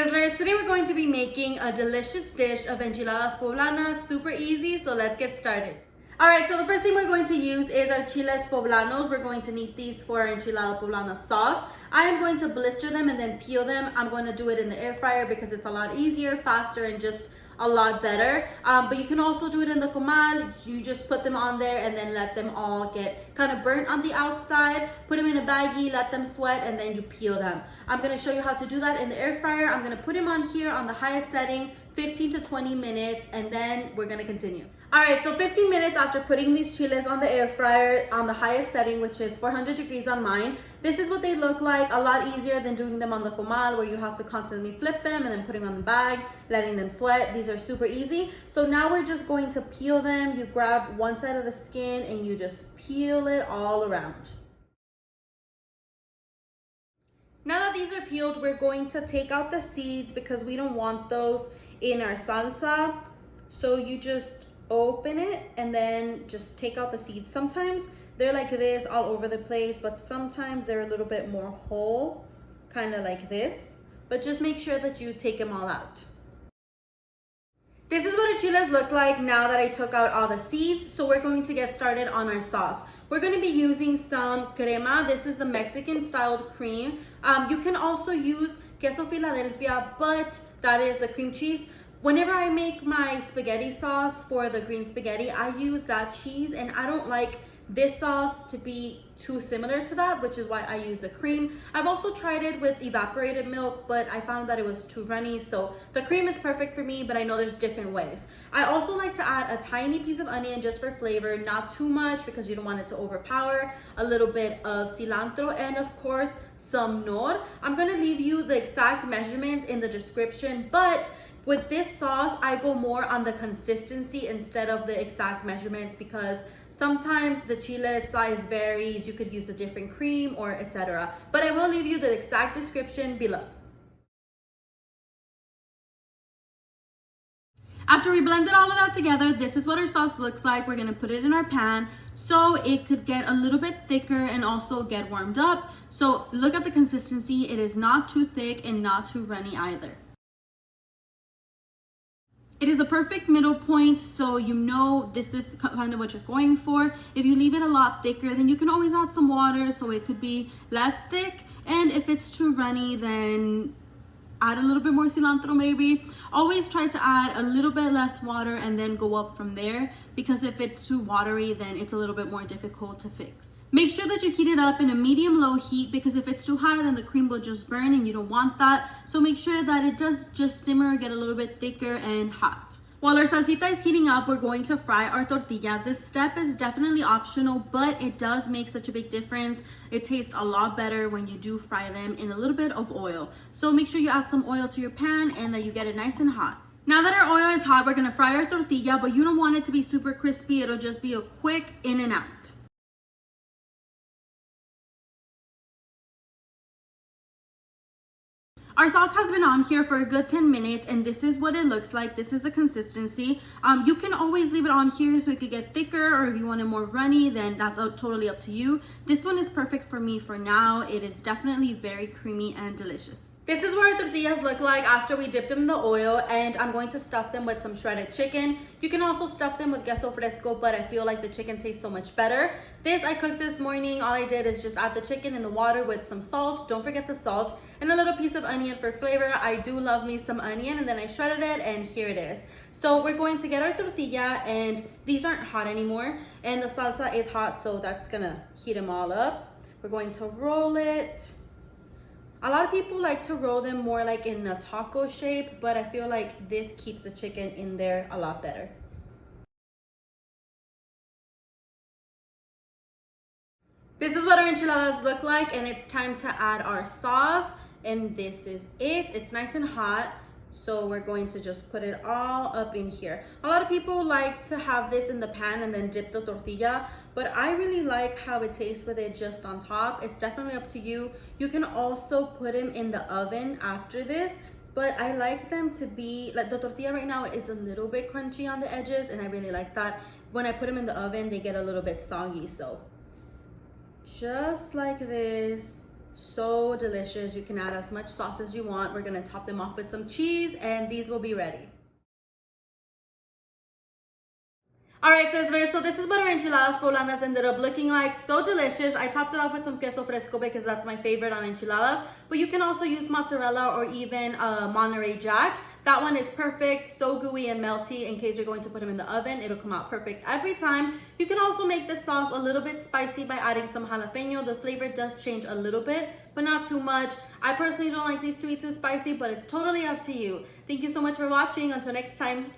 Sizzlers, today we're going to be making a delicious dish of Enchiladas Poblanas, super easy, so let's get started. Alright, so the first thing we're going to use is our Chiles Poblanos. We're going to need these for our Enchilada Poblana sauce. I am going to blister them and then peel them. I'm going to do it in the air fryer because it's a lot easier, faster, and just a lot better. But you can also do it in the comal. You just put them on there and then let them all get kind of burnt on the outside. Put them in a baggie, let them sweat, and then you peel them. I'm going to show you how to do that in the air fryer. I'm going to put them on here on the highest setting, 15 to 20 minutes, and then we're going to continue. Alright, so 15 minutes after putting these chiles on the air fryer on the highest setting, which is 400 degrees on mine, this is what they look like. A lot easier than doing them on the comal where you have to constantly flip them and then put them on the bag, letting them sweat. These are super easy. So now we're just going to peel them. You grab one side of the skin and you just peel it all around. Now that these are peeled, we're going to take out the seeds because we don't want those in our salsa. So you just open it and then just take out the seeds. Sometimes they're like this all over the place, but sometimes they're a little bit more whole, kind of like this. But just make sure that you take them all out. This is what our chiles look like now that I took out all the seeds. So we're going to get started on our sauce. We're going to be using some crema. This is the Mexican styled cream. You can also use queso Philadelphia, but that is the cream cheese. Whenever I make my spaghetti sauce for the green spaghetti, I use that cheese, and I don't like this sauce to be too similar to that, which is why I use the cream. I've also tried it with evaporated milk, but I found that it was too runny, so the cream is perfect for me, but I know there's different ways. I also like to add a tiny piece of onion just for flavor, not too much because you don't want it to overpower, a little bit of cilantro, and of course, some knorr. I'm gonna leave you the exact measurements in the description, but with this sauce, I go more on the consistency instead of the exact measurements because sometimes the chile size varies. You could use a different cream or etc. But I will leave you the exact description below. After we blended all of that together, this is what our sauce looks like. We're gonna put it in our pan so it could get a little bit thicker and also get warmed up. So look at the consistency. It is not too thick and not too runny either. It is a perfect middle point, so you know this is kind of what you're going for. If you leave it a lot thicker, then you can always add some water so it could be less thick. And if it's too runny, then add a little bit more cilantro maybe. Always try to add a little bit less water and then go up from there, because if it's too watery, then it's a little bit more difficult to fix. Make sure that you heat it up in a medium-low heat, because if it's too high, then the cream will just burn and you don't want that. So make sure that it does just simmer, get a little bit thicker and hot. While our salsita is heating up, we're going to fry our tortillas. This step is definitely optional, but it does make such a big difference. It tastes a lot better when you do fry them in a little bit of oil. So make sure you add some oil to your pan and that you get it nice and hot. Now that our oil is hot, we're gonna fry our tortilla, but you don't want it to be super crispy. It'll just be a quick in and out. Our sauce has been on here for a good 10 minutes and this is what it looks like. This is the consistency. You can always leave it on here so it could get thicker, or if you want it more runny, then that's totally up to you. This one is perfect for me for now. It is definitely very creamy and delicious. This is what our tortillas look like after we dipped them in the oil, and I'm going to stuff them with some shredded chicken. You can also stuff them with queso fresco, but I feel like the chicken tastes so much better. This I cooked this morning. All I did is just add the chicken in the water with some salt. Don't forget the salt, and a little piece of onion for flavor. I do love me some onion, and then I shredded it, and here it is. So we're going to get our tortilla, and these aren't hot anymore, and the salsa is hot, so that's gonna heat them all up. We're going to roll it. A lot of people like to roll them more like in a taco shape, but I feel like this keeps the chicken in there a lot better. This is what our enchiladas look like, and it's time to add our sauce, and this is it. It's nice and hot, so we're going to just put it all up in here. A lot of people like to have this in the pan and then dip the tortilla, but I really like how it tastes with it just on top. It's definitely up to you. You can also put them in the oven after this, but I like them to be, like the tortilla right now is a little bit crunchy on the edges, and I really like that. When I put them in the oven, they get a little bit soggy, so just like this, So delicious. You can add as much sauce as you want. We're gonna top them off with some cheese and these will be ready. All right, Sizzlers, so this is what our enchiladas poblanas ended up looking like. So delicious. I topped it off with some queso fresco because that's my favorite on enchiladas, but you can also use mozzarella or even Monterey Jack. That one is perfect, so gooey and melty. In case you're going to put them in the oven, it'll come out perfect every time. You can also make this sauce a little bit spicy by adding some jalapeno. The flavor does change a little bit, but not too much. I personally don't like these to be too spicy, but it's totally up to you. Thank you so much for watching. Until next time.